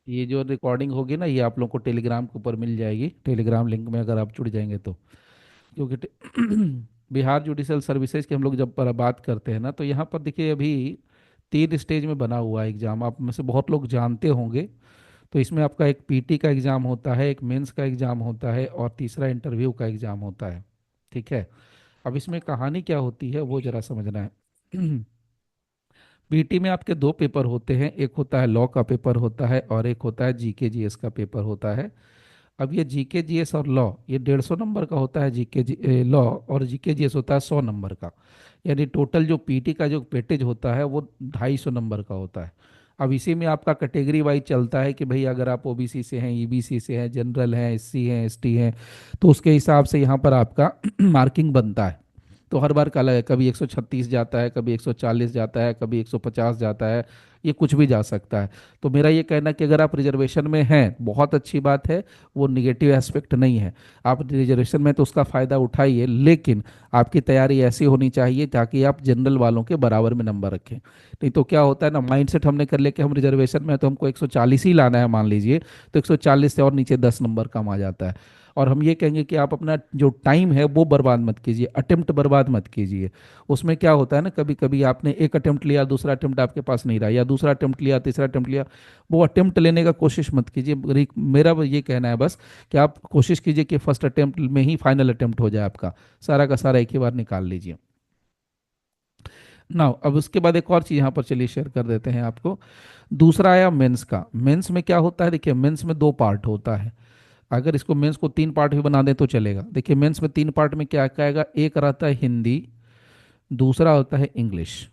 ये जो रिकॉर्डिंग होगी ना, ये आप लोग को टेलीग्राम के ऊपर मिल जाएगी, टेलीग्राम लिंक में अगर आप जुड़ जाएंगे तो। क्योंकि बिहार जुडिशल सर्विसेज की हम लोग जब पर बात करते हैं ना, तो यहाँ पर देखिए अभी 3 स्टेज में बना हुआ है एग्जाम, आप में से बहुत लोग जानते होंगे। तो इसमें आपका एक पीटी का एग्जाम होता है, एक मेंस का एग्जाम होता है, और तीसरा इंटरव्यू का एग्जाम होता है। ठीक है। अब इसमें कहानी क्या होती है वो जरा समझना है। पीटी में आपके 2 पेपर होते हैं, एक होता है लॉ का पेपर होता है, और एक होता है जीके जीएस का पेपर होता है। अब ये जीके जीएस और लॉ, ये 150 नंबर का होता है, जीके लॉ, और जीके जीएस होता है 100 नंबर का। यानी टोटल जो पीटी का जो पेटेज होता है वो 250 नंबर का होता है। अब इसी में आपका कैटेगरी वाइज चलता है कि भाई अगर आप ओबीसी से हैं, ईबीसी से हैं, जनरल हैं, एससी हैं, एसटी हैं, तो उसके हिसाब से यहाँ पर आपका मार्किंग बनता है। तो हर बार का अलग है, कभी 136 जाता है, कभी 140 जाता है, कभी 150 जाता है, ये कुछ भी जा सकता है। तो मेरा ये कहना कि अगर आप रिजर्वेशन में हैं, बहुत अच्छी बात है, वो निगेटिव एस्पेक्ट नहीं है। आप रिजर्वेशन में तो उसका फ़ायदा उठाइए, लेकिन आपकी तैयारी ऐसी होनी चाहिए ताकि आप जनरल वालों के बराबर में नंबर रखें। नहीं तो क्या होता है ना, माइंडसेट हमने कर लिया कि हम रिजर्वेशन में हैं, तो हमको 140 ही लाना है मान लीजिए, तो 140 से और नीचे 10 नंबर कम आ जाता है। और हम ये कहेंगे कि आप अपना जो टाइम है वो बर्बाद मत कीजिए, अटेम्प्ट बर्बाद मत कीजिए। उसमें क्या होता है ना, कभी कभी आपने एक अटेम्प्ट लिया, दूसरा अटेम्प्ट आपके पास नहीं रहा, या दूसरा अटेम्प्ट लिया, तीसरा अटेम्प्ट लिया, वो अटेम्प्ट लेने का कोशिश मत कीजिए। मेरा ये कहना है बस कि आप कोशिश कीजिए कि फर्स्ट अटेम्प्ट में ही फाइनल अटेम्प्ट हो जाए आपका, सारा का सारा एक ही बार निकाल लीजिए ना। अब उसके बाद एक और चीज़ यहाँ पर चलिए शेयर कर देते हैं आपको। दूसरा आया मेंस का। मेंस में क्या होता है, देखिए मेंस में 2 पार्ट होता है। अगर इसको मेंस को 3 पार्ट भी बना दें तो चलेगा। देखिए मेंस में 3 पार्ट में क्या क्या आएगा, एक रहता है हिंदी, दूसरा होता है इंग्लिश,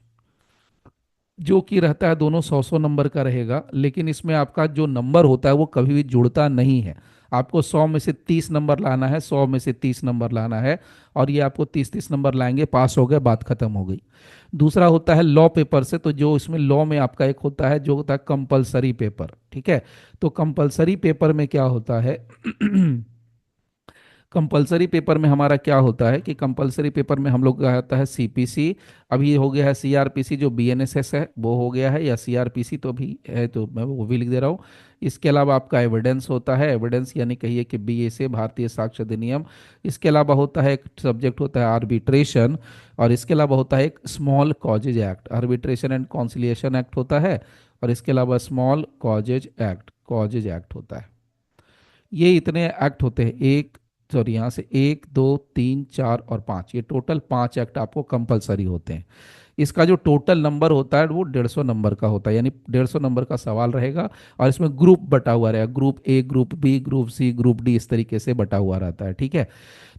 जो कि रहता है दोनों 100 100 नंबर का रहेगा। लेकिन इसमें आपका जो नंबर होता है वो कभी भी जुड़ता नहीं है। आपको 100 में से 30 नंबर लाना है, 100 में से 30 नंबर लाना है, और ये आपको 30 30 नंबर लाएंगे, पास हो गए, बात खत्म हो गई। दूसरा होता है लॉ पेपर से। तो जो इसमें लॉ में आपका एक होता है जो होता है कंपलसरी पेपर। ठीक है। तो कंपलसरी पेपर में क्या होता है, कंपलसरी पेपर में हमारा क्या होता है कि कंपलसरी पेपर में हम लोग का आता है सीपीसी, अभी ये हो गया है सीआरपीसी, जो बीएनएसएस है वो हो गया है, या सीआरपीसी तो भी है, तो मैं वो भी लिख दे रहा हूँ। इसके अलावा आपका एविडेंस होता है, एविडेंस यानी कहिए कि बीएसए, भारतीय साक्ष्य अधिनियम। इसके अलावा होता है एक सब्जेक्ट होता है आर्बिट्रेशन, और इसके अलावा होता है एक small causes act, arbitration and conciliation act होता है, और इसके अलावा स्मॉल कॉजेज एक्ट होता है। ये इतने एक्ट होते हैं, एक, सॉरी, यहाँ से 1 2 3 4 और 5, ये टोटल 5 एक्ट आपको कंपलसरी होते हैं। इसका जो टोटल नंबर होता है वो 150 नंबर का होता है, यानी 150 नंबर का सवाल रहेगा। और इसमें ग्रुप बटा हुआ रहेगा, group A, group B, group C, group D, इस तरीके से बटा हुआ रहता है। ठीक है।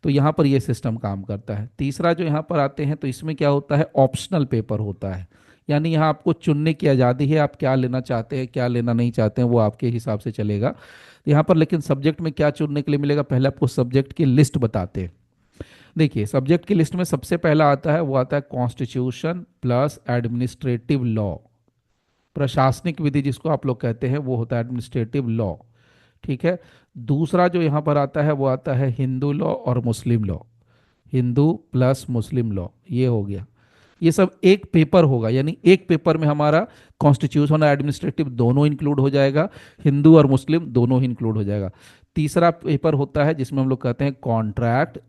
तो यहाँ पर ये सिस्टम काम करता है। तीसरा जो यहाँ पर आते हैं, तो इसमें क्या होता है, ऑप्शनल पेपर होता है। यानी यहाँ आपको चुनने की आज़ादी है, आप क्या लेना चाहते हैं, क्या लेना नहीं चाहते हैं, वो आपके हिसाब से चलेगा। तो यहाँ पर लेकिन सब्जेक्ट में क्या चुनने के लिए मिलेगा, पहले आपको सब्जेक्ट की लिस्ट बताते हैं। देखिए सब्जेक्ट की लिस्ट में सबसे पहला आता है, वो आता है कॉन्स्टिट्यूशन प्लस एडमिनिस्ट्रेटिव लॉ। प्रशासनिक विधि जिसको आप लोग कहते हैं वो होता है एडमिनिस्ट्रेटिव लॉ। ठीक है। दूसरा जो यहाँ पर आता है वो आता है हिंदू लॉ और मुस्लिम लॉ, हिंदू प्लस मुस्लिम लॉ, ये हो गया। ये सब एक पेपर होगा, यानी एक पेपर में हमारा कॉन्स्टिट्यूशन और एडमिनिस्ट्रेटिव दोनों इंक्लूड हो जाएगा, हिंदू और मुस्लिम दोनों ही इंक्लूड हो जाएगा। तीसरा पेपर होता है जिसमें हम लोग कहते हैं कॉन्ट्रैक्ट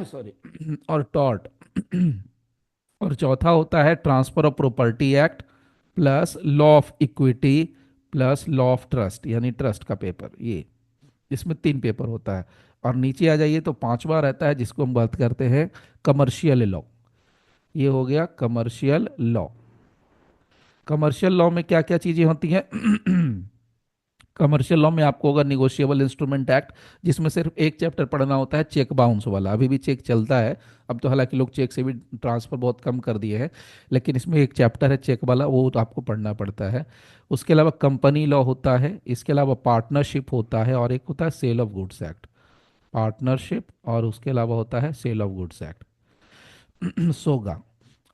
सॉरी और टॉर्ट। और चौथा होता है transfer of property act plus law of equity plus law of trust, यानी ट्रस्ट का पेपर। ये इसमें 3 पेपर होता है। और नीचे आ जाइए तो पांचवा रहता है जिसको हम बात करते हैं कमर्शियल लॉ। ये हो गया कमर्शियल लॉ। कमर्शियल लॉ में क्या क्या चीजें होती हैं, कमर्शियल लॉ में आपको होगा निगोशिएबल इंस्ट्रूमेंट एक्ट, जिसमें सिर्फ एक चैप्टर पढ़ना होता है, चेक बाउंस वाला। अभी भी चेक चलता है, अब तो हालांकि लोग चेक से भी ट्रांसफर बहुत कम कर दिए हैं, लेकिन इसमें एक चैप्टर है चेक वाला, वो तो आपको पढ़ना पड़ता है। उसके अलावा कंपनी लॉ होता है, इसके अलावा पार्टनरशिप होता है, और एक होता है sale of goods act. Partnership, और उसके अलावा होता है सेल ऑफ गुड्स एक्ट। सोगा।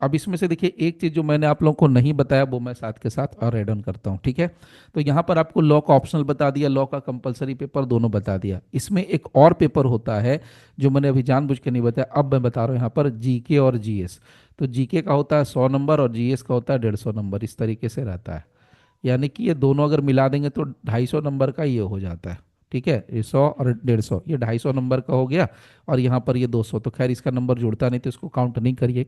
अब इसमें से देखिए एक चीज जो मैंने आप लोगों को नहीं बताया वो मैं साथ के साथ और ऐड ऑन करता हूँ। ठीक है। तो यहाँ पर आपको लॉ का ऑप्शनल बता दिया, लॉ का कंपलसरी पेपर दोनों बता दिया। इसमें एक और पेपर होता है जो मैंने अभी जानबूझ के नहीं बताया, अब मैं बता रहा हूँ, यहाँ पर जीके और जीएस। तो जीके का होता है 100 नंबर और जीएस का होता है 150 नंबर, इस तरीके से रहता है। यानी कि ये दोनों अगर मिला देंगे तो 250 नंबर का ये हो जाता है। ठीक है, ये 100 और 150, ये 250 नंबर का हो गया। और यहाँ पर ये 200, तो खैर इसका नंबर जुड़ता नहीं तो इसको काउंट नहीं करिए।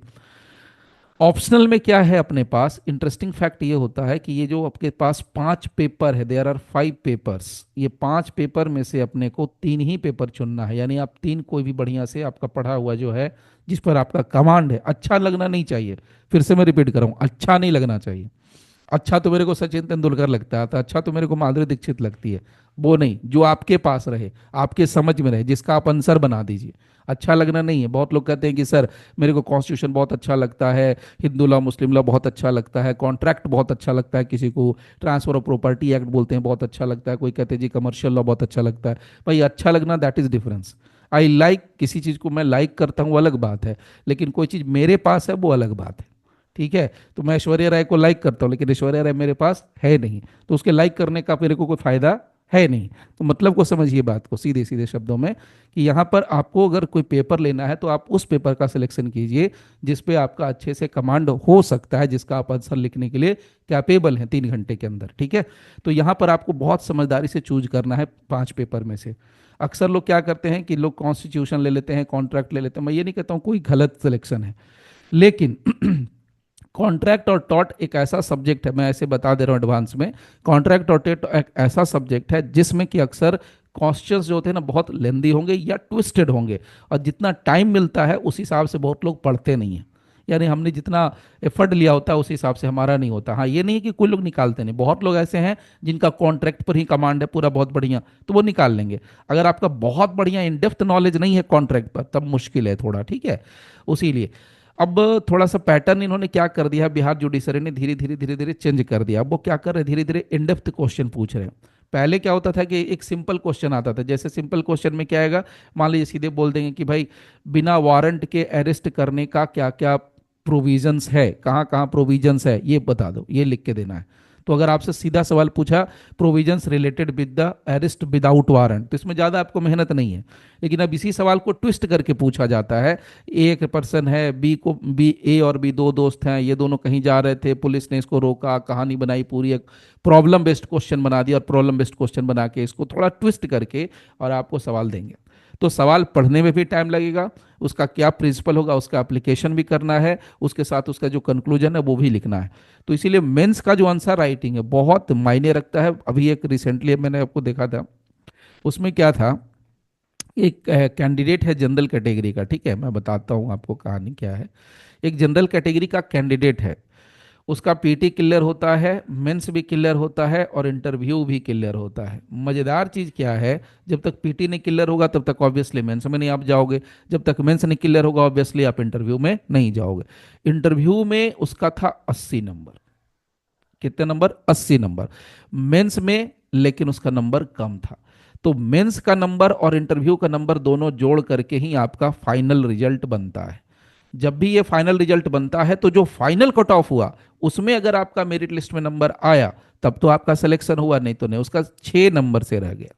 ऑप्शनल में क्या है अपने पास, इंटरेस्टिंग फैक्ट ये होता है कि ये जो आपके पास 5 पेपर है, देयर आर 5 पेपर्स, ये 5 पेपर में से अपने को 3 ही पेपर चुनना है। यानी आप 3 कोई भी बढ़िया से आपका पढ़ा हुआ जो है, जिस पर आपका कमांड है, अच्छा लगना नहीं चाहिए। फिर से मैं रिपीट कर रहा हूँ, अच्छा नहीं लगना चाहिए। अच्छा तो मेरे को सचिन तेंदुलकर लगता है, तो अच्छा तो मेरे को माधुरी दीक्षित लगती है, वो नहीं, जो आपके पास रहे, आपके समझ में रहे, जिसका आप आंसर बना दीजिए। अच्छा लगना नहीं है। बहुत लोग कहते हैं कि सर मेरे को कॉन्स्टिट्यूशन बहुत अच्छा लगता है, हिंदू लॉ मुस्लिम लॉ बहुत अच्छा लगता है, कॉन्ट्रैक्ट बहुत अच्छा लगता है, किसी को ट्रांसफर ऑफ प्रॉपर्टी एक्ट बोलते हैं बहुत अच्छा लगता है, कोई कहते हैं जी कमर्शियल लॉ बहुत अच्छा लगता है। भाई अच्छा लगना that is difference. I like, किसी चीज़ को मैं लाइक करता हूँ अलग बात है, लेकिन कोई चीज़ मेरे पास है वो अलग बात है। ठीक है, तो मैं ऐश्वर्या राय को लाइक करता हूँ लेकिन ऐश्वर्या राय मेरे पास है नहीं, तो उसके लाइक करने का मेरे को कोई फायदा है नहीं। तो मतलब को समझिए बात को सीधे सीधे शब्दों में, कि यहाँ पर आपको अगर कोई पेपर लेना है तो आप उस पेपर का सिलेक्शन कीजिए जिस पे आपका अच्छे से कमांड हो सकता है, जिसका आप आंसर लिखने के लिए कैपेबल हैं 3 घंटे के अंदर। ठीक है, तो यहाँ पर आपको बहुत समझदारी से चूज करना है 5 पेपर में से। अक्सर लोग क्या करते हैं कि लोग कॉन्स्टिट्यूशन ले लेते हैं, कॉन्ट्रैक्ट ले लेते हैं, मैं ये नहीं कहता हूँ कोई गलत सिलेक्शन है, लेकिन कॉन्ट्रैक्ट और टॉट एक ऐसा सब्जेक्ट है, मैं ऐसे बता दे रहा हूँ एडवांस में, कॉन्ट्रैक्ट और टॉट एक ऐसा सब्जेक्ट है जिसमें कि अक्सर क्वेश्चंस जो होते हैं ना बहुत लेंदी होंगे या ट्विस्टेड होंगे, और जितना टाइम मिलता है उस हिसाब से बहुत लोग पढ़ते नहीं हैं। यानी हमने जितना एफर्ट लिया होता है उस हिसाब से हमारा नहीं होता। हाँ, ये नहीं है कि कोई लोग निकालते नहीं, बहुत लोग ऐसे हैं जिनका कॉन्ट्रैक्ट पर ही कमांड है पूरा बहुत बढ़िया, तो वो निकाल लेंगे। अगर आपका बहुत बढ़िया इन डेप्थ नॉलेज नहीं है कॉन्ट्रैक्ट पर, तब मुश्किल है थोड़ा। ठीक है, उसी अब थोड़ा सा पैटर्न इन्होंने क्या कर दिया, बिहार जुडिशरी ने धीरे धीरे धीरे धीरे चेंज कर दिया। अब वो क्या कर रहे हैं, धीरे धीरे इन डेप्थ क्वेश्चन पूछ रहे हैं। पहले क्या होता था कि एक सिंपल क्वेश्चन आता था, जैसे सिंपल क्वेश्चन में क्या आएगा, मान लीजिए सीधे बोल देंगे कि भाई बिना वारंट के अरेस्ट करने का क्या क्या प्रोविजंस है, कहाँ कहाँ प्रोविजंस है ये बता दो, ये लिख के देना है। तो अगर आपसे सीधा सवाल पूछा provisions related with the arrest without warrant, तो इसमें ज़्यादा आपको मेहनत नहीं है। लेकिन अब इसी सवाल को ट्विस्ट करके पूछा जाता है, एक पर्सन है, बी ए और बी दो दोस्त हैं, ये दोनों कहीं जा रहे थे, पुलिस ने इसको रोका, कहानी बनाई, पूरी एक प्रॉब्लम बेस्ड क्वेश्चन बना दिया, और प्रॉब्लम बेस्ड क्वेश्चन बना के इसको थोड़ा ट्विस्ट करके और आपको सवाल देंगे। तो सवाल पढ़ने में भी टाइम लगेगा, उसका क्या प्रिंसिपल होगा उसका एप्लीकेशन भी करना है, उसके साथ उसका जो कंक्लूजन है वो भी लिखना है। तो इसीलिए मेंस का जो आंसर राइटिंग है बहुत मायने रखता है। अभी एक रिसेंटली मैंने आपको देखा था, उसमें क्या था, एक कैंडिडेट है जनरल कैटेगरी का। ठीक है, मैं बताता हूँ आपको कहानी क्या है। एक जनरल कैटेगरी का कैंडिडेट है, उसका पीटी क्लियर होता है, मेंस भी क्लियर होता है, और इंटरव्यू भी क्लियर होता है। मज़ेदार चीज़ क्या है, जब तक पीटी नहीं क्लियर होगा तब तक ऑब्वियसली मेंस में नहीं आप जाओगे, जब तक मेंस नहीं क्लियर होगा ऑब्वियसली आप इंटरव्यू में नहीं जाओगे। इंटरव्यू में उसका था 80 नंबर। कितने नंबर, 80 नंबर मेंस में, लेकिन उसका नंबर कम था। तो मेंस का नंबर और इंटरव्यू का नंबर दोनों जोड़ करके ही आपका फाइनल रिजल्ट बनता है। जब भी ये फाइनल रिजल्ट बनता है तो जो फाइनल कट ऑफ हुआ उसमें अगर आपका मेरिट लिस्ट में नंबर आया तब तो आपका सिलेक्शन हुआ, नहीं तो नहीं, उसका 6 नंबर से रह गया।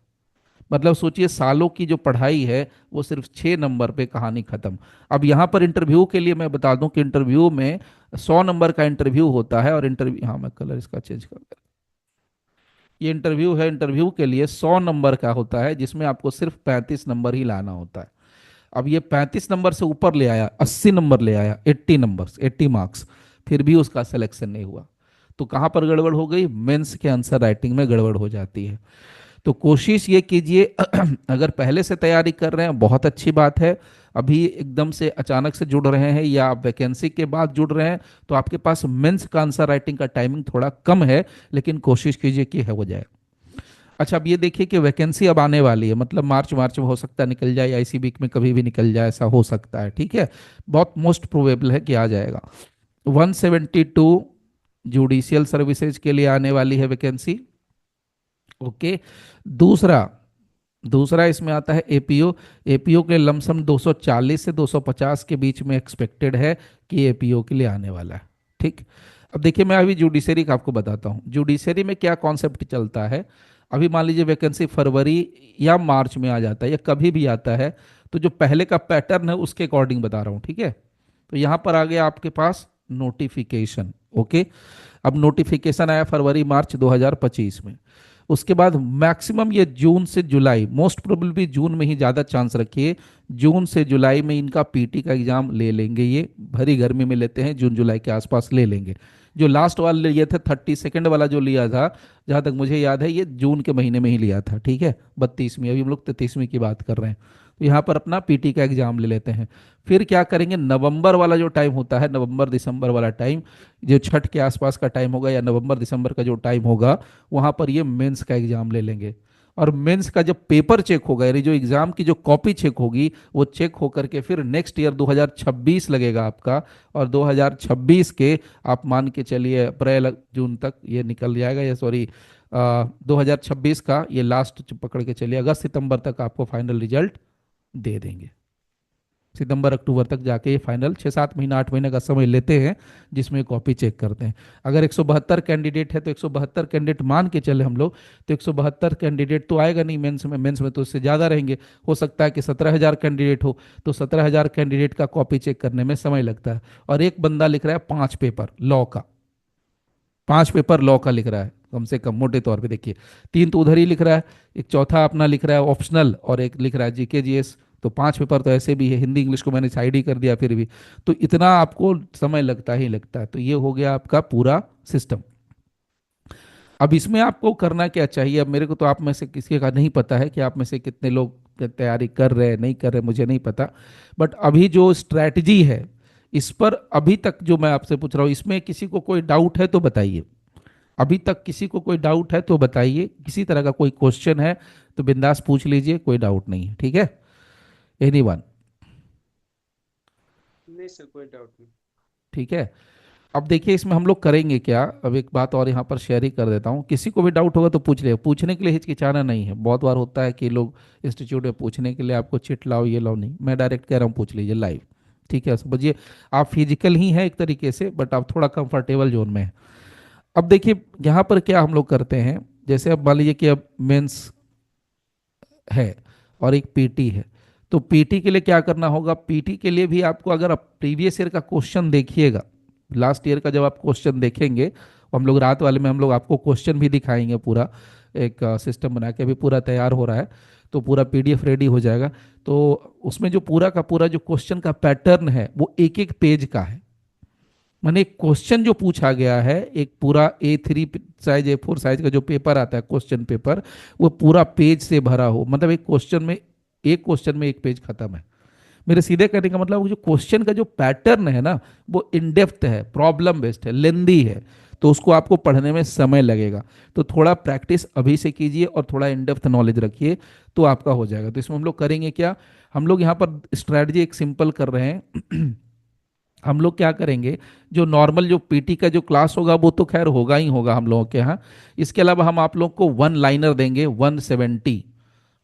मतलब सोचिए सालों की जो पढ़ाई है वो सिर्फ 6 नंबर पे कहानी खत्म। अब यहाँ पर इंटरव्यू के लिए मैं बता दूं कि इंटरव्यू में 100 नंबर का इंटरव्यू होता है, और इंटरव्यू, हाँ मैं कलर इसका चेंज कर दे, ये इंटरव्यू है, इंटरव्यू के लिए 100 नंबर का होता है जिसमें आपको सिर्फ 35 नंबर ही लाना होता है। अब ये 35 नंबर से ऊपर ले आया, 80 नंबर ले आया, 80 नंबर, 80 मार्क्स, फिर भी उसका सिलेक्शन नहीं हुआ। तो कहाँ पर गड़बड़ हो गई, मेंस के आंसर राइटिंग में गड़बड़ हो जाती है। तो कोशिश ये कीजिए अगर पहले से तैयारी कर रहे हैं बहुत अच्छी बात है, अभी एकदम से अचानक से जुड़ रहे हैं या आप वैकेंसी के बाद जुड़ रहे हैं तो आपके पास मेंस का आंसर राइटिंग का टाइमिंग थोड़ा कम है, लेकिन कोशिश कीजिए कि है हो जाए। अच्छा, अब ये देखिए कि वैकेंसी अब आने वाली है, मतलब मार्च मार्च में हो सकता है निकल जाए, या इसी वीक में कभी भी निकल जाए, ऐसा हो सकता है। ठीक है, बहुत मोस्ट प्रोबेबल है कि आ जाएगा। 172 जुडिशियल सर्विसेज के लिए आने वाली है वैकेंसी। ओके, दूसरा दूसरा इसमें आता है एपीओ। एपीओ के लमसम 240 से 250 के बीच में एक्सपेक्टेड है कि एपीओ के लिए आने वाला है। ठीक, अब देखिए मैं अभी जुडिशरी का आपको बताता हूँ, जुडिशरी में क्या कॉन्सेप्ट चलता है। अभी मान लीजिए वैकेंसी फरवरी या मार्च में आ जाता है या कभी भी आता है, तो जो पहले का पैटर्न है उसके अकॉर्डिंग बता रहा हूँ। ठीक है, तो यहाँ पर आ गया आपके पास नोटिफिकेशन। ओके, अब नोटिफिकेशन आया फरवरी मार्च 2025 में। उसके बाद मैक्सिमम ये जून से जुलाई, मोस्ट प्रोबेबली जून में ही ज़्यादा चांस रखिए, जून से जुलाई में इनका पीटी का एग्जाम ले लेंगे। ये भरी गर्मी में लेते हैं, जून जुलाई के आसपास ले लेंगे। जो लास्ट वाला लिए थे 32 वाला जो लिया था, जहाँ तक मुझे याद है ये जून के महीने में ही लिया था, ठीक है, 32वीं, अभी हम लोग 33वीं की बात कर रहे हैं। तो यहाँ पर अपना पीटी का एग्जाम ले लेते हैं। फिर क्या करेंगे, नवंबर वाला जो टाइम होता है, नवंबर दिसंबर वाला टाइम, जो छठ के आसपास का टाइम होगा या नवंबर दिसंबर का जो टाइम होगा, वहाँ पर ये मेंस का एग्जाम ले लेंगे। और मेंस का जब पेपर चेक होगा, यानी जो एग्जाम की जो कॉपी चेक होगी, वो चेक होकर के फिर नेक्स्ट ईयर 2026 लगेगा आपका। और 2026 के आप मान के चलिए अप्रैल जून तक ये निकल जाएगा, या सॉरी 2026 का ये लास्ट पकड़ के चलिए अगस्त सितंबर तक आपको फाइनल रिजल्ट दे देंगे। सितंबर अक्टूबर तक जाके ये फाइनल 6-7 महीना 8 महीने का समय लेते हैं, जिसमें कॉपी चेक करते हैं। अगर 172 कैंडिडेट है तो 172 कैंडिडेट मान के चले हम लोग, तो 172 कैंडिडेट तो आएगा नहीं मेंस में, मेंस में तो उससे ज़्यादा रहेंगे। हो सकता है कि 17,000 कैंडिडेट हो, तो 17,000 कैंडिडेट का कॉपी चेक करने में समय लगता है। और एक बंदा लिख रहा है 5 पेपर लॉ का, 5 पेपर लॉ का लिख रहा है कम से कम, मोटे तौर पे देखिए, 3 तो उधर ही लिख रहा है, एक चौथा अपना लिख रहा है ऑप्शनल, और एक लिख रहा है जीके जीएस। तो 5 पेपर तो ऐसे भी है, हिंदी इंग्लिश को मैंने साइड ही कर दिया फिर भी, तो इतना आपको समय लगता ही लगता है। तो ये हो गया आपका पूरा सिस्टम। अब इसमें आपको करना क्या चाहिए, अब मेरे को तो आप में से किसी का नहीं पता है कि आप में से कितने लोग तैयारी कर रहे हैं नहीं कर रहे, मुझे नहीं पता। बट अभी जो स्ट्रैटेजी है, इस पर अभी तक जो मैं आपसे पूछ रहा हूँ, इसमें किसी को कोई डाउट है तो बताइए। अभी तक किसी को कोई डाउट है तो बताइए, किसी तरह का कोई क्वेश्चन है तो बिंदास पूछ लीजिए, कोई डाउट नहीं है, ठीक है। एनीवन? नहीं सर, कोई डाउट नहीं। ठीक है। अब देखिए इसमें हम लोग करेंगे क्या, अब एक बात और यहाँ पर शेयर ही कर देता हूँ, किसी को भी डाउट होगा तो पूछ ले, पूछने के लिए हिचकिचाना नहीं है। बहुत बार होता है कि लोग इंस्टीट्यूट में पूछने के लिए आपको चिट लाओ ये लाओ, नहीं, मैं डायरेक्ट कह रहा हूँ पूछ लीजिए लाइव। ठीक है, समझिए आप फिजिकल ही हैं एक तरीके से, बट आप थोड़ा कंफर्टेबल जोन में हैं। अब देखिए यहाँ पर क्या हम लोग करते हैं, जैसे अब मान लीजिए कि अब मेंस है और एक पीटी है, तो पीटी के लिए क्या करना होगा, पीटी के लिए भी आपको, अगर आप प्रीवियस ईयर का क्वेश्चन देखिएगा, लास्ट ईयर का जब आप क्वेश्चन देखेंगे, हम लोग रात वाले में हम लोग आपको क्वेश्चन भी दिखाएंगे, पूरा एक सिस्टम बना के अभी पूरा तैयार हो रहा है, तो पूरा पीडीएफ रेडी हो जाएगा। तो उसमें जो पूरा का पूरा जो क्वेश्चन का पैटर्न है वो एक एक पेज का है। मैंने क्वेश्चन जो पूछा गया है, एक पूरा A3 साइज A4 साइज का जो पेपर आता है क्वेश्चन पेपर, वो पूरा पेज से भरा हो, मतलब एक क्वेश्चन में एक पेज खत्म है। मेरे सीधे कहने का मतलब वो जो क्वेश्चन का जो पैटर्न है ना, वो इन डेप्थ है, प्रॉब्लम बेस्ड है, लेंदी है, तो उसको आपको पढ़ने में समय लगेगा। तो थोड़ा प्रैक्टिस अभी से कीजिए और थोड़ा इन डेप्थ नॉलेज रखिए, तो आपका हो जाएगा। तो इसमें हम लोग करेंगे क्या, हम लोग यहाँ पर स्ट्रैटेजी एक सिंपल कर रहे हैं। हम लोग क्या करेंगे, जो नॉर्मल जो पीटी का जो क्लास होगा वो तो खैर होगा ही होगा हम लोगों के यहाँ। इसके अलावा हम आप लोग को वन लाइनर देंगे 170,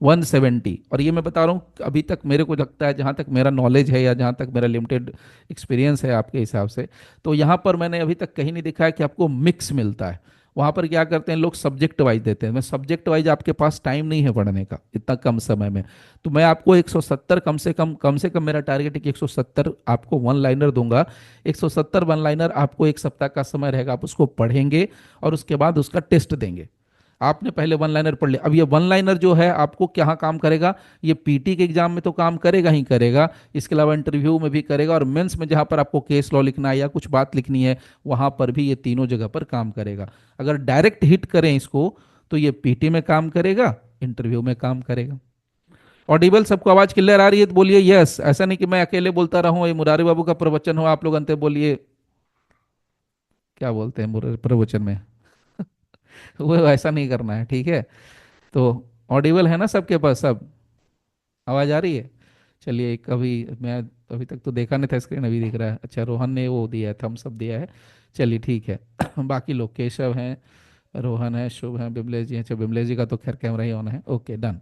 170। और ये मैं बता रहा हूँ अभी तक मेरे को लगता है, जहाँ तक मेरा नॉलेज है या जहाँ तक मेरा लिमिटेड एक्सपीरियंस है आपके हिसाब से, तो यहाँ पर मैंने अभी तक कहीं नहीं देखा है कि आपको मिक्स मिलता है। वहाँ पर क्या करते हैं लोग, सब्जेक्ट वाइज देते हैं। मैं सब्जेक्ट वाइज आपके पास टाइम नहीं है पढ़ने का इतना कम समय में, तो मैं आपको 170 कम से कम मेरा टारगेट है कि 170 आपको वन लाइनर दूंगा। 170 वन लाइनर आपको एक सप्ताह का समय रहेगा, आप उसको पढ़ेंगे और उसके बाद उसका टेस्ट देंगे। आपने पहले वन लाइनर पढ़ लिया, अब ये वन लाइनर जो है आपको क्या काम करेगा, ये पीटी के एग्जाम में तो काम करेगा ही करेगा, इसके अलावा इंटरव्यू में भी करेगा, और मेंस में जहां पर आपको केस लॉ लिखना है या कुछ बात लिखनी है, वहां पर भी ये तीनों जगह पर काम करेगा। अगर डायरेक्ट हिट करें इसको, तो ये पीटी में काम करेगा, इंटरव्यू में काम करेगा। ऑडिबल सबको, आवाज क्लियर आ रही है तो बोलिए यस, ऐसा नहीं कि मैं अकेले बोलता रहूं, ये मुरारी बाबू का प्रवचन हो, आप लोग अंत बोलिए क्या बोलते हैं प्रवचन में। वो ऐसा नहीं करना है, ठीक है। तो ऑडिबल है ना सबके पास सब, आवाज आ रही है? चलिए, एक अभी मैं अभी तक तो देखा नहीं था स्क्रीन, अभी दिख रहा है, अच्छा रोहन ने वो दिया है, थम्स अप दिया है। चलिए ठीक है। बाकी लोग केशव हैं, रोहन है, शुभ है, बिमलेश जी हैं। अच्छा बिमलेश जी का तो खैर कैमरा ही ऑन है, ओके डन।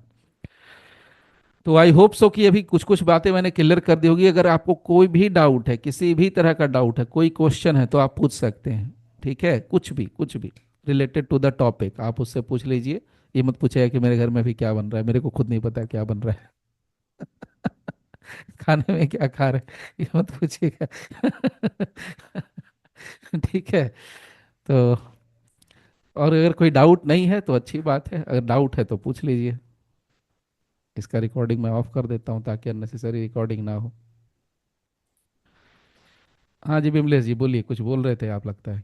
तो आई होप सो कि अभी कुछ कुछ बातें मैंने क्लियर कर दी होगी। अगर आपको कोई भी डाउट है, किसी भी तरह का डाउट है, कोई क्वेश्चन है, तो आप पूछ सकते हैं, ठीक है, कुछ भी रिलेटेड टू द टॉपिक आप उससे पूछ लीजिए। ये मत पूछेगा कि मेरे घर में भी क्या बन रहा है, मेरे को खुद नहीं पता क्या बन रहा है। खाने में क्या खा रहे हैं, ये मत पूछिएगा। ठीक है। तो और अगर कोई डाउट नहीं है तो अच्छी बात है, अगर डाउट है तो पूछ लीजिए। इसका रिकॉर्डिंग मैं ऑफ कर देता हूँ ताकि अननेसेसरी रिकॉर्डिंग ना हो। हाँ जी विमलेश जी बोलिए, कुछ बोल रहे थे आप लगता है।